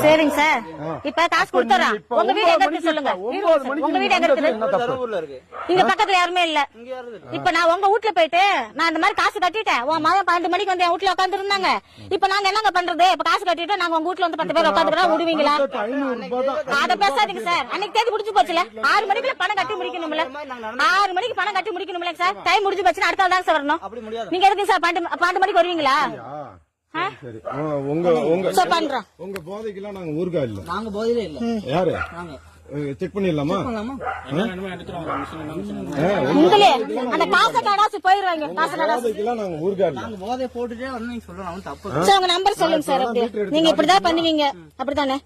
சரிங்க சார். இப்ப காசு கொடுத்துறோம். உங்க வீடு எங்க இருக்கு சொல்லுங்க. உங்க வீடு எங்க இருக்கு? இங்க பக்கத்துல யாருமே இல்ல. இப்ப நான் உங்க வீட்டுல போயிட்டு நான் இந்த மாதிரி காசு கட்டிட்டேன். உன் மகன் 12 மணிக்கு வந்து என் வீட்டுல உட்காந்து இருந்தாங்க. இப்ப நாங்க என்னங்க பண்றது? இப்ப காசு கட்டிட்டு நாங்க உங்க வீட்டுல வந்து 10 பேர் உட்காந்துக்கிறோம். விடுவீங்களா? அத பேசாதீங்க சார். அன்னைக்கு தேதி முடிஞ்சு போச்சுல. 6 மணிக்குள்ள பணம் கட்டி முடிக்கணும்ல. 6 மணிக்கு பணம் கட்டி முடிக்கணும்ல சார். டைம் முடிஞ்சு போச்சுன்னா அடுத்த நாள் தான் சார் வரணும். நீங்க எதுக்கு சார் 12 மணிக்கு வருவீங்களா? சரி உங்க போதைக்கெல்லாம் நாங்க ஊருக்கா இல்ல. நாங்க போதையில இல்ல. யாரு செக் பண்ணிடலாமா? உங்களே அந்த காசை காடாச்சு போயிடுவாங்க. காசு காடாச்சுலாம் நாங்க ஊருக்கா இல்ல. நாங்க போதை போட்டுட்டே வரணும் சொல்லணும் தப்பு. சார் உங்க நம்பர் சொல்லுங்க சார். அப்படியே நீங்க இப்படிதான் பண்ணுவீங்க. அப்படிதானே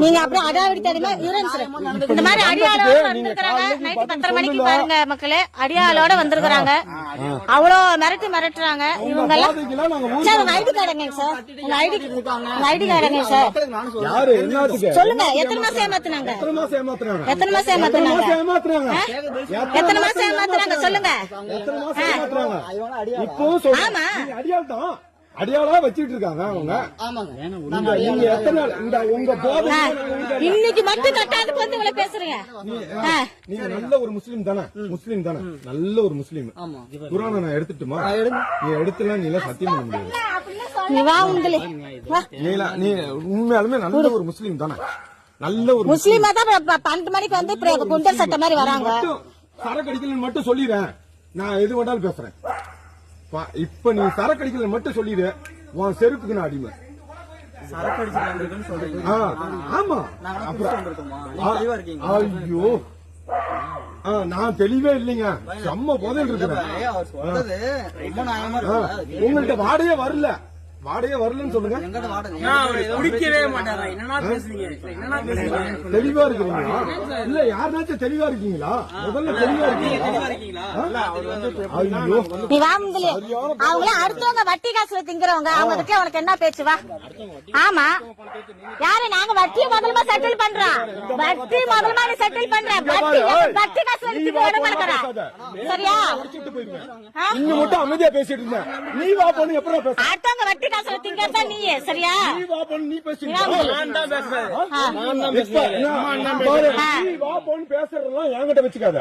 நீங்க அப்படியே அடாவடி தடிமா இருங்க சார். இந்த மாதிரி அடியாளோட வந்திருக்காங்க. நைட் 10:30 மணிக்கு பாருங்க மக்களே. அடியாளோட வந்திருக்காங்க. அவ்வளோ மிரட்டுறாங்க இவங்க எல்லாம். சார் உங்க ஐடி கார்டு எங்க சார்? உங்க ஐடி கார்டு எங்க சார்? யாரு என்னத்துக்கு சொல்லுங்க. எத்தனை மாசம் ஏமாத்துனாங்க? எத்தனை மாசம் ஏமாத்துறாங்க? எத்தனை மாசம் ஏமாத்துறாங்க சொல்லுங்க. இப்போ ஆமா அடியாள் தான். அடியாளா வச்சிட்டு இருக்காங்க அவங்க. இன்னைக்கு மட்டும் கட்டாது வந்து இவ்வளவு பேசுறீங்க. நீங்க நல்ல ஒரு முஸ்லீம் தானே? முஸ்லீம் தானே? நல்ல ஒரு முஸ்லீம். குர்ஆனை நான் எடுத்துட்டுமா? நீ எடுத்துலாம் நீ சத்தியம் பண்ண முடியாது. நீ உண்மையாலுமே நல்ல ஒரு முஸ்லீம் தானே? நல்ல ஒரு முஸ்லீமா தான் 12 மணிக்கு வந்து குண்டர் சட்டை மாதிரி வராங்க. சரக்கு அடிக்கலன்னு மட்டும் சொல்லிடுறேன். நான் எது வேண்டாலும் பேசுறேன். இப்ப நீ சரக்கு அடிக்கல மட்டும் சொல்லிடு. உன் செருப்புக்கு நான் அடிமை. ஆமா ஐயோ நான் தெளிவே இல்லைங்க. செம்ம போதையில் இருக்கிறேன். உங்கள்ட்ட வாடையே வரல. வாடையே வரலன்னு சொல்லுங்க. குடிக்கவே மாட்டாரா? தெளிவா இருக்கீங்களா? இல்ல யாருனாச்சும் தெளிவா இருக்கீங்களா? முதல்ல தெளிவா இருக்கீங்களா? நீ வாங்கலே அவங்கள அடுத்தவங்க வட்டி காசுல திங்கறவங்க. அவங்க கிட்ட உனக்கு என்ன பேச்சு? வா. ஆமா யாரு? நாங்க வட்டி முதல்ல செட்டில் பண்றோம். வட்டி முதல்ல செட்டில் பண்றோம். வட்டி காசுல திங்க வர மாட்டறா. சரியா? இன்னும் மட்டும் அமைதியா பேசிட்டு இருந்த. நீ வா போன்னு எப்பறா பேச? அடுத்தவங்க வட்டி காசுல திங்கறதா நீ. சரியா? நீ வா போன்னு நீ பேசிட்டு. நான் தான் பேசுறேன். நீ வா போன்னு பேசுறதெல்லாம் என்கிட்ட வெச்சுக்காத.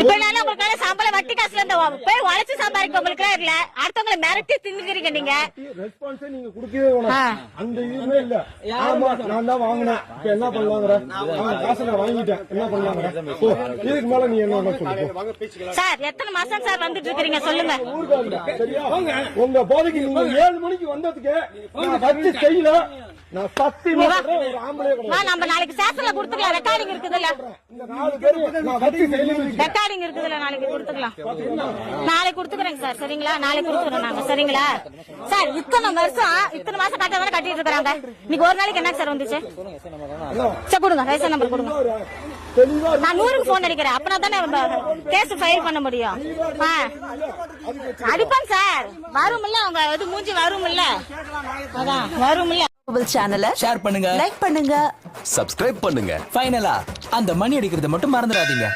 இப்ப நான் உங்களுக்கு சம்பளம் வட்டி காசுல இருந்து போய் உழைச்சு சம்பாதிக்க உங்களுக்கு இல்ல. அடுத்தவங்களை மிரட்டி தின்னுக்கிறீங்க நீங்க. ரெஸ்பான்ஸ் நீங்க கொடுக்கவே வேணாம். அந்த இதுவே இல்ல. ஆமா நான் தான் வாங்கினேன். இப்ப என்ன பண்ணலாங்கற? நான் காசை நான் வாங்கிட்டேன். என்ன பண்ணலாங்கற? இதுக்கு மேல நீ என்ன சொல்லுங்க சார்? எத்தனை மாசம் சார் வந்துட்டு இருக்கீங்க சொல்லுங்க. சரியா? உங்க போதைக்கு நீங்க 7 மணிக்கு வந்ததுக்கு நான் வச்சு செய்யல. நான் சத்தியமா ஒரு ஆம்பளை கிடையாது. நம்ம நாளைக்கு சேசல்ல கொடுத்துக்கலாம். ரெக்கார்டிங் இருக்குதுல்ல. இந்த 4 பேர் நான் வச்சு செய்யல. ரெக்கார்டிங் இருக்குதுல்ல. நாளைக்கு கொடுத்துக்கலாம். நாளைக்கு கொடுத்துக்கிறேன் சார். சரிங்களா? நாளைக்கு கொடுத்துறோம் நாங்க. சரிங்களா சார்? இத்தனை மாசம் கட்டவரை கட்டிட்டு இருக்காங்க. இன்னைக்கு ஒரு நாளைக்கு என்ன சார் வந்துச்சு? சார் கொடுங்க. லைசன்ஸ் நம்பர் கொடுங்க. நான் 100க்கு போன் அடிக்கிறேன். அப்பனா தானே கேஸ் ஃபைல் பண்ண முடியும். அடிப்பான் சார். வரும்ல அவங்க இது மூஞ்சி வரும்ல. அதான் வரும்ல. சேனலை ஷேர் பண்ணுங்க, லைக் பண்ணுங்க, சப்ஸ்கிரைப் பண்ணுங்க. ஃபைனலா அந்த மணி அடிக்கிறத மட்டும் மறந்துடாதீங்க.